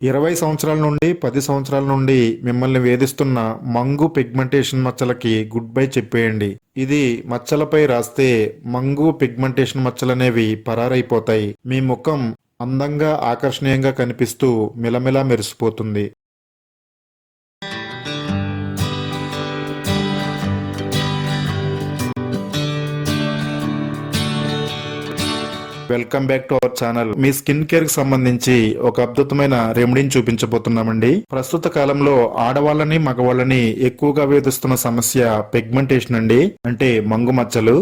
20 సంవత్సరాల నుండి 10 సంవత్సరాల నుండి మిమ్మల్ని వేధిస్తున్న మంగు పిగ్మెంటేషన్ మచ్చలకి గుడ్ బై చెప్పేయండి. ఇది మచ్చలపై రాస్తే మంగు పిగ్మెంటేషన్ మచ్చలనేవి పరారైపోతాయి. మీ ముఖం అందంగా ఆకర్షణీయంగా కనిపిస్తూ మిలమిలా మెరిసిపోతుంది. Welcome back to our channel. మీ స్కిన్ కేర్ కి సంబంధించి ఒక అద్భుతమైన రెమెడీని చూపించబోతున్నామండి. ప్రస్తుత కాలంలో ఆడవాళ్ళని మగవాళ్ళని ఎక్కువగా వేధిస్తున్న సమస్య పిగ్మెంటేషన్ అండి, అంటే మంగు మచ్చలు.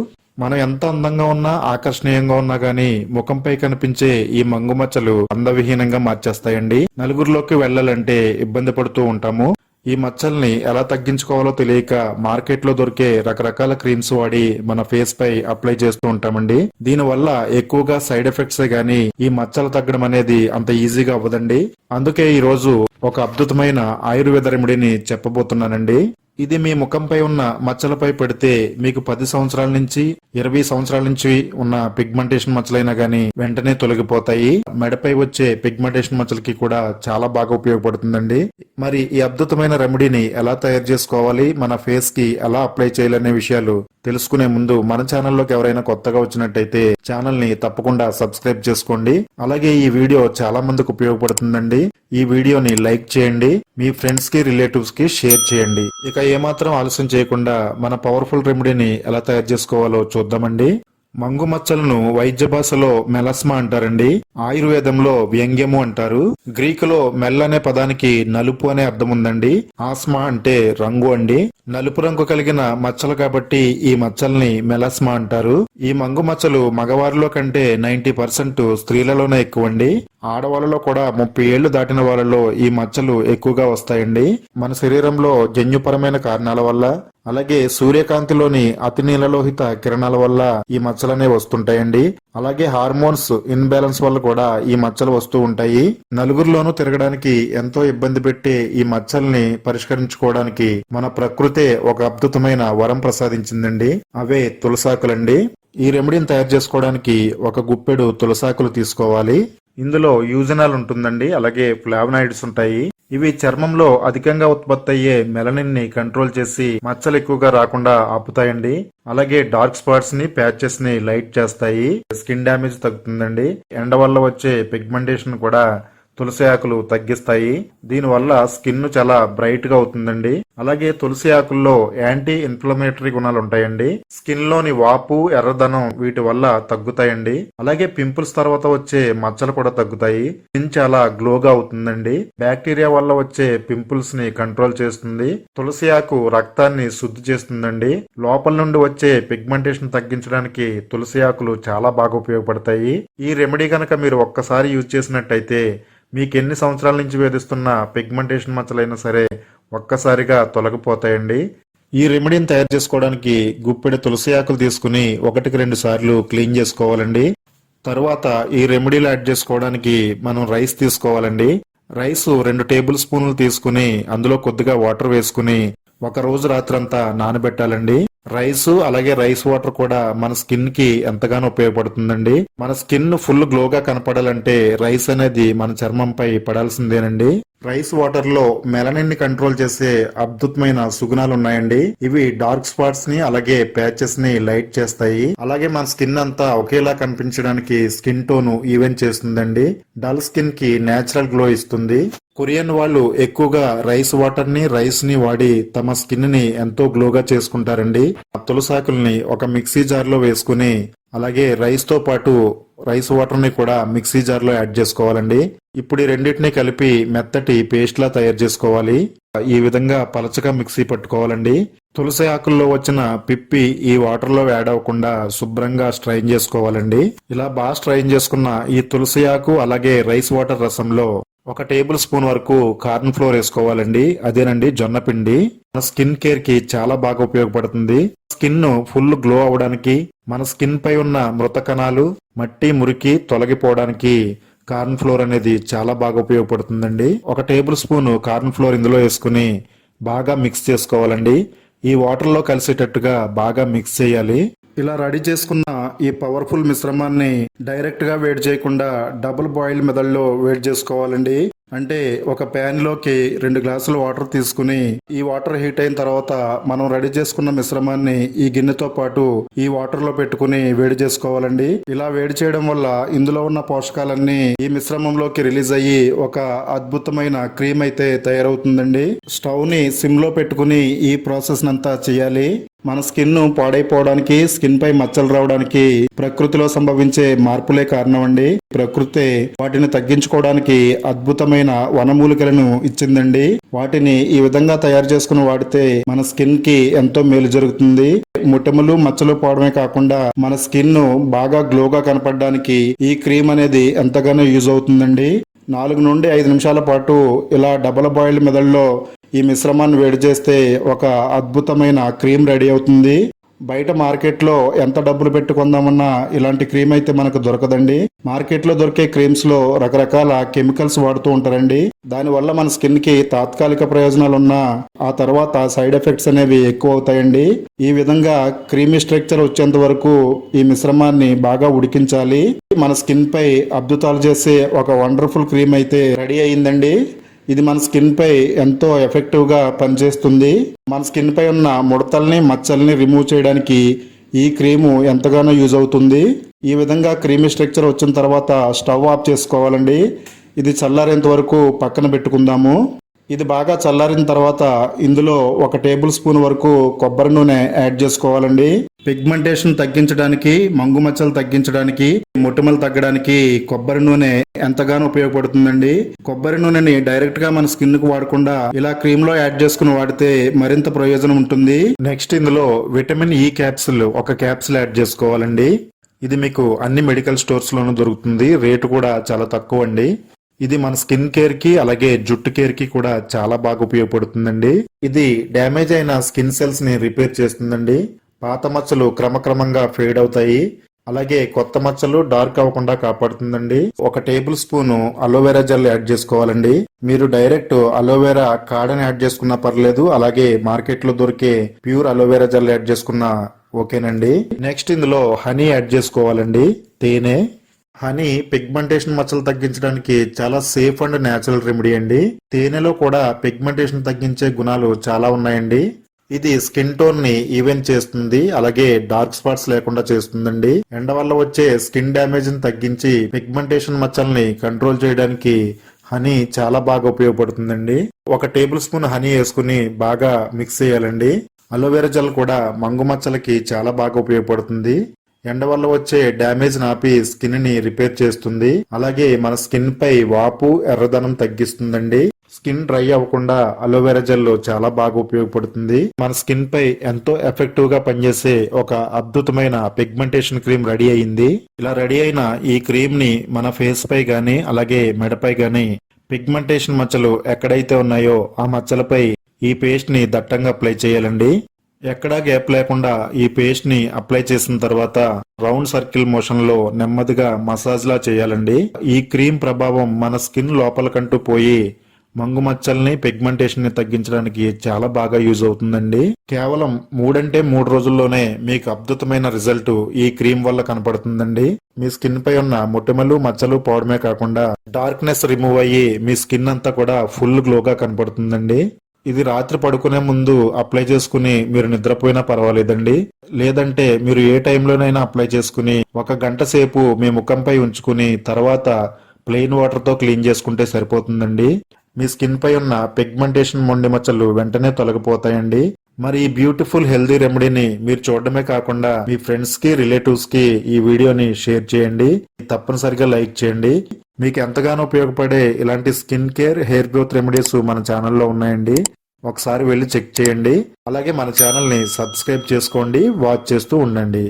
మనం ఎంత అందంగా ఉన్నా ఆకర్షణీయంగా ఉన్నా గానీ ముఖంపై కనిపించే ఈ మంగు మచ్చలు అందవిహీనంగా మార్చేస్తాయండి. నలుగురిలోకి వెళ్లాలంటే ఇబ్బంది పడుతూ ఉంటాము. ఈ మచ్చల్ని ఎలా తగ్గించుకోవాలో తెలియక మార్కెట్ లో దొరికే రకరకాల క్రీమ్స్ వాడి మన ఫేస్ పై అప్లై చేస్తూ ఉంటామండి. దీనివల్ల ఎక్కువగా సైడ్ ఎఫెక్ట్స్ గానీ ఈ మచ్చలు తగ్గడం అనేది అంత ఈజీగా అవ్వదండి. అందుకే ఈ రోజు ఒక అద్భుతమైన ఆయుర్వేద రెమెడీని చెప్పబోతున్నానండి. ఇది మీ ముఖంపై ఉన్న మచ్చలపై పెడితే మీకు 10 సంవత్సరాల నుంచి 20 సంవత్సరాల నుంచి ఉన్న పిగ్మెంటేషన్ మచ్చలైనా గానీ వెంటనే తొలగిపోతాయి. మెడపై వచ్చే పిగ్మెంటేషన్ మచ్చలకి కూడా చాలా బాగా ఉపయోగపడుతుందండి. మరి ఈ అద్భుతమైన రెమెడీని ఎలా తయారు చేసుకోవాలి, మన ఫేస్ కి ఎలా అప్లై చేయాలనే విషయాలు తెలుసుకునే ముందు మన ఛానల్లోకి ఎవరైనా కొత్తగా వచ్చినట్టయితే ఛానల్ ని తప్పకుండా సబ్స్క్రైబ్ చేసుకోండి. అలాగే ఈ వీడియో చాలా మందికి ఉపయోగపడుతుందండి. ఈ వీడియోని లైక్ చేయండి, మీ ఫ్రెండ్స్ కి రిలేటివ్స్ కి షేర్ చేయండి. ఇక ఏమాత్రం ఆలస్యం చేయకుండా మన పవర్ఫుల్ రెమెడీని ఎలా తయారు చేసుకోవాలో చూద్దామండి. మంగు మచ్చలను వైద్య భాషలో మెలస్మా అంటారండి. ఆయుర్వేదంలో వ్యంగ్యము అంటారు. గ్రీకులో మెల్ అనే పదానికి నలుపు అనే అర్థం ఉందండి. ఆస్మా అంటే రంగు అండి. నలుపు రంగు కలిగిన మచ్చలు కాబట్టి ఈ మచ్చల్ని మెలస్మా అంటారు. ఈ మంగు మచ్చలు మగవారిలో కంటే 90% స్త్రీలలోనే ఎక్కువండి. ఆడవాళ్ళలో కూడా 30 ఏళ్లు దాటిన వాళ్ళలో ఈ మచ్చలు ఎక్కువగా వస్తాయండి. మన శరీరంలో జన్యుపరమైన కారణాల వల్ల, అలాగే సూర్యకాంతిలోని అతి నీలలోహిత కిరణాల వల్ల ఈ మచ్చలనే వస్తుంటాయండి. అలాగే హార్మోన్స్ ఇన్బ్యాలెన్స్ వల్ల కూడా ఈ మచ్చలు వస్తూ ఉంటాయి. నలుగురిలోనూ తిరగడానికి ఎంతో ఇబ్బంది పెట్టే ఈ మచ్చల్ని పరిష్కరించుకోవడానికి మన ప్రకృతే ఒక అద్భుతమైన వరం ప్రసాదించిందండి. అవే తులసాకులండి. ఈ రెమెడీని తయారు చేసుకోవడానికి ఒక గుప్పెడు తులసాకులు తీసుకోవాలి. ఇందులో యూజనాల్ ఉంటుందండి, అలాగే ఫ్లావనాయిడ్స్ ఉంటాయి. ఇవి చర్మంలో అధికంగా ఉత్పత్తి అయ్యే మెలనిన్ ని కంట్రోల్ చేసి మచ్చలు ఎక్కువగా రాకుండా ఆపుతాయండి. అలాగే డార్క్ స్పాట్స్ ని, ప్యాచెస్ ని లైట్ చేస్తాయి. స్కిన్ డ్యామేజ్ తగ్గుతుందండి. ఎండ వల్ల వచ్చే పిగ్మెంటేషన్ కూడా తులసి ఆకులు తగ్గిస్తాయి. దీనివల్ల స్కిన్ చాలా బ్రైట్ గా అవుతుందండి. అలాగే తులసి ఆకుల్లో యాంటీ ఇన్ఫ్లమేటరీ గుణాలు ఉంటాయండి. స్కిన్ లోని వాపు, ఎర్రదనం వీటి వల్ల తగ్గుతాయండి. అలాగే పింపుల్స్ తర్వాత వచ్చే మచ్చలు కూడా తగ్గుతాయి. స్కిన్ చాలా గ్లోగా అవుతుందండి. బ్యాక్టీరియా వల్ల వచ్చే పింపుల్స్ ని కంట్రోల్ చేస్తుంది. తులసి ఆకు రక్తాన్ని శుద్ధి చేస్తుందండి. లోపల నుండి వచ్చే పిగ్మెంటేషన్ తగ్గించడానికి తులసి ఆకులు చాలా బాగా ఉపయోగపడతాయి. ఈ రెమెడీ కనుక మీరు ఒక్కసారి యూజ్ చేసినట్టయితే మీకు ఎన్ని సంవత్సరాల నుంచి వేధిస్తున్న పిగ్మెంటేషన్ మచ్చలైనా సరే ఒక్కసారిగా తొలగిపోతాయండి. ఈ రెమెడీని తయారు చేసుకోవడానికి గుప్పెడు తులసి ఆకులు తీసుకుని 1-2 సార్లు క్లీన్ చేసుకోవాలండి. తరువాత ఈ రెమెడీలో యాడ్ చేసుకోవడానికి మనం రైస్ తీసుకోవాలండి. రైస్ 2 టేబుల్ స్పూన్లు తీసుకుని అందులో కొద్దిగా వాటర్ వేసుకుని ఒక రోజు రాత్రంతా నానబెట్టాలండి. రైస్ అలాగే రైస్ వాటర్ కూడా మన స్కిన్ కి ఎంతగానో ఉపయోగపడుతుందండి. మన స్కిన్ ఫుల్ గ్లోగా కనపడాలంటే రైస్ అనేది మన చర్మంపై పడాల్సిందేనండి. రైస్ వాటర్ లో మెలనిన్ ని కంట్రోల్ చేసే అద్భుతమైన సుగుణాలు ఉన్నాయండి. ఇవి డార్క్ స్పాట్స్ ని అలాగే ప్యాచెస్ ని లైట్ చేస్తాయి. అలాగే మన స్కిన్ అంతా ఒకేలా కనిపించడానికి స్కిన్ టోన్ ఈవెన్ చేస్తుందండి. డల్ స్కిన్ కి నేచురల్ గ్లో ఇస్తుంది. కొరియన్ వాళ్ళు ఎక్కువగా రైస్ వాటర్ ని, రైస్ ని వాడి తమ స్కిన్ ని ఎంతో గ్లోగా చేసుకుంటారండి. తులసాకుల్ని ఒక మిక్సీ జార్ లో వేసుకుని అలాగే రైస్ తో పాటు రైస్ వాటర్ ని కూడా మిక్సీ జార్ లో యాడ్ చేసుకోవాలండి. ఇప్పుడు ఈ రెండింటిని కలిపి మెత్తటి పేస్ట్ లా తయారు చేసుకోవాలి. ఈ విధంగా పలచగా మిక్సీ పట్టుకోవాలండి. తులసి ఆకుల్లో వచ్చిన పిప్పి ఈ వాటర్ లో యాడ్ అవ్వకుండా శుభ్రంగా స్ట్రైన్ చేసుకోవాలండి. ఇలా బాగా స్ట్రైన్ చేసుకున్న ఈ తులసి ఆకు అలాగే రైస్ వాటర్ రసంలో 1 టేబుల్ స్పూన్ వరకు కార్న్ ఫ్లోర్ వేసుకోవాలండి. అదేనండి జొన్న పిండి. మన స్కిన్ కేర్ కి చాలా బాగా ఉపయోగపడుతుంది. స్కిన్ ఫుల్ గ్లో అవడానికి, మన స్కిన్ పై ఉన్న మృత కణాలు, మట్టి, మురికి తొలగిపోవడానికి కార్న్ ఫ్లోర్ అనేది చాలా బాగా ఉపయోగపడుతుందండి. 1 టేబుల్ స్పూన్ కార్న్ ఫ్లోర్ ఇందులో వేసుకుని బాగా మిక్స్ చేసుకోవాలండి. ఈ వాటర్ లో కలిసేటట్టుగా బాగా మిక్స్ చేయాలి. ఇలా రెడీ చేసుకున్న ఈ పవర్ఫుల్ మిశ్రమాన్ని డైరెక్ట్ గా వేడి చేయకుండా డబుల్ బాయిల్ మెథడ్ లో వేడి చేసుకోవాలండి. అంటే ఒక ప్యాన్ లోకి 2 గ్లాసులు వాటర్ తీసుకుని ఈ వాటర్ హీట్ అయిన తర్వాత మనం రెడీ చేసుకున్న మిశ్రమాన్ని ఈ గిన్నెతో పాటు ఈ వాటర్ లో పెట్టుకుని వేడి చేసుకోవాలండి. ఇలా వేడి చేయడం వల్ల ఇందులో ఉన్న పోషకాలన్నీ ఈ మిశ్రమంలోకి రిలీజ్ అయ్యి ఒక అద్భుతమైన క్రీమ్ అయితే తయారవుతుందండి. స్టవ్ ని సిమ్ లో పెట్టుకుని ఈ ప్రాసెస్ అంతా చేయాలి. మన స్కిన్ పాడైపోవడానికి, స్కిన్ పై మచ్చలు రావడానికి ప్రకృతిలో సంభవించే మార్పులే కారణం అండి. ప్రకృతి వాటిని తగ్గించుకోవడానికి అద్భుతమైన వనమూలికలను ఇచ్చిందండి. వాటిని ఈ విధంగా తయారు చేసుకుని వాడితే మన స్కిన్ కి ఎంతో మేలు జరుగుతుంది. ముట్టెములు మచ్చలు పోవడమే కాకుండా మన స్కిన్ బాగా గ్లోగా కనపడడానికి ఈ క్రీమ్ అనేది ఎంతగానో యూజ్ అవుతుందండి. 4 నుండి 5 నిమిషాల పాటు ఇలా డబల్ బాయిల్డ్ మెథడ్లో ఈ మిశ్రమాన్ని వేడి చేస్తే ఒక అద్భుతమైన క్రీమ్ రెడీ అవుతుంది. బయట మార్కెట్లో ఎంత డబ్బులు పెట్టి కొందామన్నా ఇలాంటి క్రీమ్ అయితే మనకు దొరకదండి. మార్కెట్లో దొరికే క్రీమ్స్ లో రకరకాల కెమికల్స్ వాడుతూ ఉంటారండి. దానివల్ల మన స్కిన్ కి తాత్కాలిక ప్రయోజనాలు ఉన్నా ఆ తర్వాత సైడ్ ఎఫెక్ట్స్ అనేవి ఎక్కువ అవుతాయండి. ఈ విధంగా క్రీమీ స్ట్రక్చర్ వచ్చేంత వరకు ఈ మిశ్రమాన్ని బాగా ఉడికించాలి. మన స్కిన్ పై అద్భుతాలు చేసే ఒక వండర్ఫుల్ క్రీమ్ అయితే రెడీ అయిందండి. ఇది మన స్కిన్ పై ఎంతో ఎఫెక్టివ్ గా పనిచేస్తుంది. మన స్కిన్ పై ఉన్న ముడతల్ని, మచ్చల్ని రిమూవ్ చేయడానికి ఈ క్రీము ఎంతగానో యూజ్ అవుతుంది. ఈ విధంగా క్రీమీ స్ట్రక్చర్ వచ్చిన తర్వాత స్టవ్ ఆఫ్ చేసుకోవాలండి. ఇది చల్లారేంత వరకు పక్కన పెట్టుకుందాము. ఇది బాగా చల్లారిన తర్వాత ఇందులో 1 టేబుల్ స్పూన్ వరకు కొబ్బరి నూనె యాడ్ చేసుకోవాలండి. పిగ్మెంటేషన్ తగ్గించడానికి, మంగు మచ్చలు తగ్గించడానికి, మొటిమలు తగ్గడానికి కొబ్బరి నూనె ఎంతగానో ఉపయోగపడుతుందండి. కొబ్బరి నూనెని డైరెక్ట్ గా మన స్కిన్ కు వాడకుండా ఇలా క్రీమ్ లో యాడ్ చేసుకుని వాడితే మరింత ప్రయోజనం ఉంటుంది. నెక్స్ట్ ఇందులో vitamin E capsule 1 capsule add చేసుకోవాలండి. ఇది మీకు అన్ని మెడికల్ స్టోర్స్ లోనూ దొరుకుతుంది. రేటు కూడా చాలా తక్కువ అండి. ఇది మన స్కిన్ కేర్ కి అలాగే జుట్టు కేర్ కి కూడా చాలా బాగా ఉపయోగపడుతుందండి. ఇది డ్యామేజ్ అయిన స్కిన్ సెల్స్ ని రిపేర్ చేస్తుందండి. పాత మచ్చలు క్రమక్రమంగా ఫేడ్ అవుతాయి. అలాగే కొత్త మచ్చలు డార్క్ అవ్వకుండా కాపాడుతుందండి. 1 table spoon aloe vera gel add చేసుకోవాలండి. మీరు డైరెక్ట్ అలోవెరా కాడని యాడ్ చేసుకున్నా పర్లేదు. అలాగే మార్కెట్ లో దొరికే ప్యూర్ అలోవెరా జెల్ యాడ్ చేసుకున్నా ఓకేనండి. నెక్స్ట్ ఇందులో హనీ యాడ్ చేసుకోవాలండి. తేనె. హనీ పిగ్మెంటేషన్ మచ్చలు తగ్గించడానికి చాలా సేఫ్ అండ్ న్యాచురల్ రెమెడీ అండి. తేనెలో కూడా పిగ్మెంటేషన్ తగ్గించే గుణాలు చాలా ఉన్నాయండి. ఇది స్కిన్ టోన్ ని ఈవెన్ చేస్తుంది. అలాగే డార్క్ స్పాట్స్ లేకుండా చేస్తుందండి. ఎండ వల్ల వచ్చే స్కిన్ డ్యామేజ్ ని తగ్గించి పిగ్మెంటేషన్ మచ్చల్ని కంట్రోల్ చేయడానికి హనీ చాలా బాగా ఉపయోగపడుతుందండి. 1 టేబుల్ స్పూన్ హనీ వేసుకుని బాగా మిక్స్ చేయాలండి. అలోవెరా జెల్ కూడా మంగు మచ్చలకి చాలా బాగా ఉపయోగపడుతుంది. ఎండ వల్ల వచ్చే డ్యామేజ్ నాపి స్కిన్ ని రిపేర్ చేస్తుంది. అలాగే మన స్కిన్ పై వాపు, ఎర్రదనం తగ్గిస్తుందండి. స్కిన్ డ్రై అవ్వకుండా అలోవెరా జెల్ చాలా బాగా ఉపయోగపడుతుంది. మన స్కిన్ పై ఎంతో ఎఫెక్టివ్ గా పనిచేసే ఒక అద్భుతమైన పిగ్మెంటేషన్ క్రీమ్ రెడీ అయింది. ఇలా రెడీ అయిన ఈ క్రీమ్ ని మన ఫేస్ పై గానీ అలాగే మెడపై గానీ పిగ్మెంటేషన్ మచ్చలు ఎక్కడైతే ఉన్నాయో ఆ మచ్చలపై ఈ పేస్ట్ ని దట్టంగా అప్లై చేయాలండి. ఎక్కడా గ్యాప్ లేకుండా ఈ పేస్ట్ ని అప్లై చేసిన తర్వాత రౌండ్ సర్కిల్ మోషన్ లో నెమ్మదిగా మసాజ్ లా చేయాలండి. ఈ క్రీమ్ ప్రభావం మన స్కిన్ లోపలకంటూ పోయి మంగు మచ్చల్ని, పిగ్మెంటేషన్ ని తగ్గించడానికి చాలా బాగా యూజ్ అవుతుందండి. కేవలం 3 రోజుల్లోనే మీకు అద్భుతమైన రిజల్ట్ ఈ క్రీమ్ వల్ల కనపడుతుందండి. మీ స్కిన్ పై ఉన్న మొటిమలు, మచ్చలు పోవడమే కాకుండా డార్క్నెస్ రిమూవ్ అయ్యి మీ స్కిన్ అంతా కూడా ఫుల్ గ్లోగా కనపడుతుందండి. ఇది రాత్రి పడుకునే ముందు అప్లై చేసుకుని మీరు నిద్రపోయినా పర్వాలేదండి. లేదంటే మీరు ఏ టైంలోనైనా అప్లై చేసుకుని 1 గంట సేపు మీ ముఖంపై ఉంచుకుని తర్వాత ప్లెయిన్ వాటర్ తో క్లీన్ చేసుకుంటే సరిపోతుందండి. మీ స్కిన్ పై ఉన్న పిగ్మెంటేషన్ మొండి మచ్చలు వెంటనే తొలగిపోతాయండి. మరి ఈ బ్యూటిఫుల్ హెల్దీ రెమెడీని మీరు చూడడమే కాకుండా మీ ఫ్రెండ్స్ కి, రిలేటివ్స్ కి ఈ వీడియోని షేర్ చేయండి. తప్పనిసరిగా లైక్ చేయండి. మీకు ఎంతగానో ఉపయోగపడే ఇలాంటి skin care, hair growth remedies మన ఛానల్లో ఉన్నాయండి. ఒకసారి వెళ్ళి చెక్ చేయండి. అలాగే మన ఛానల్ ని సబ్స్క్రైబ్ చేసుకోండి. వాచ్ చేస్తూ ఉండండి.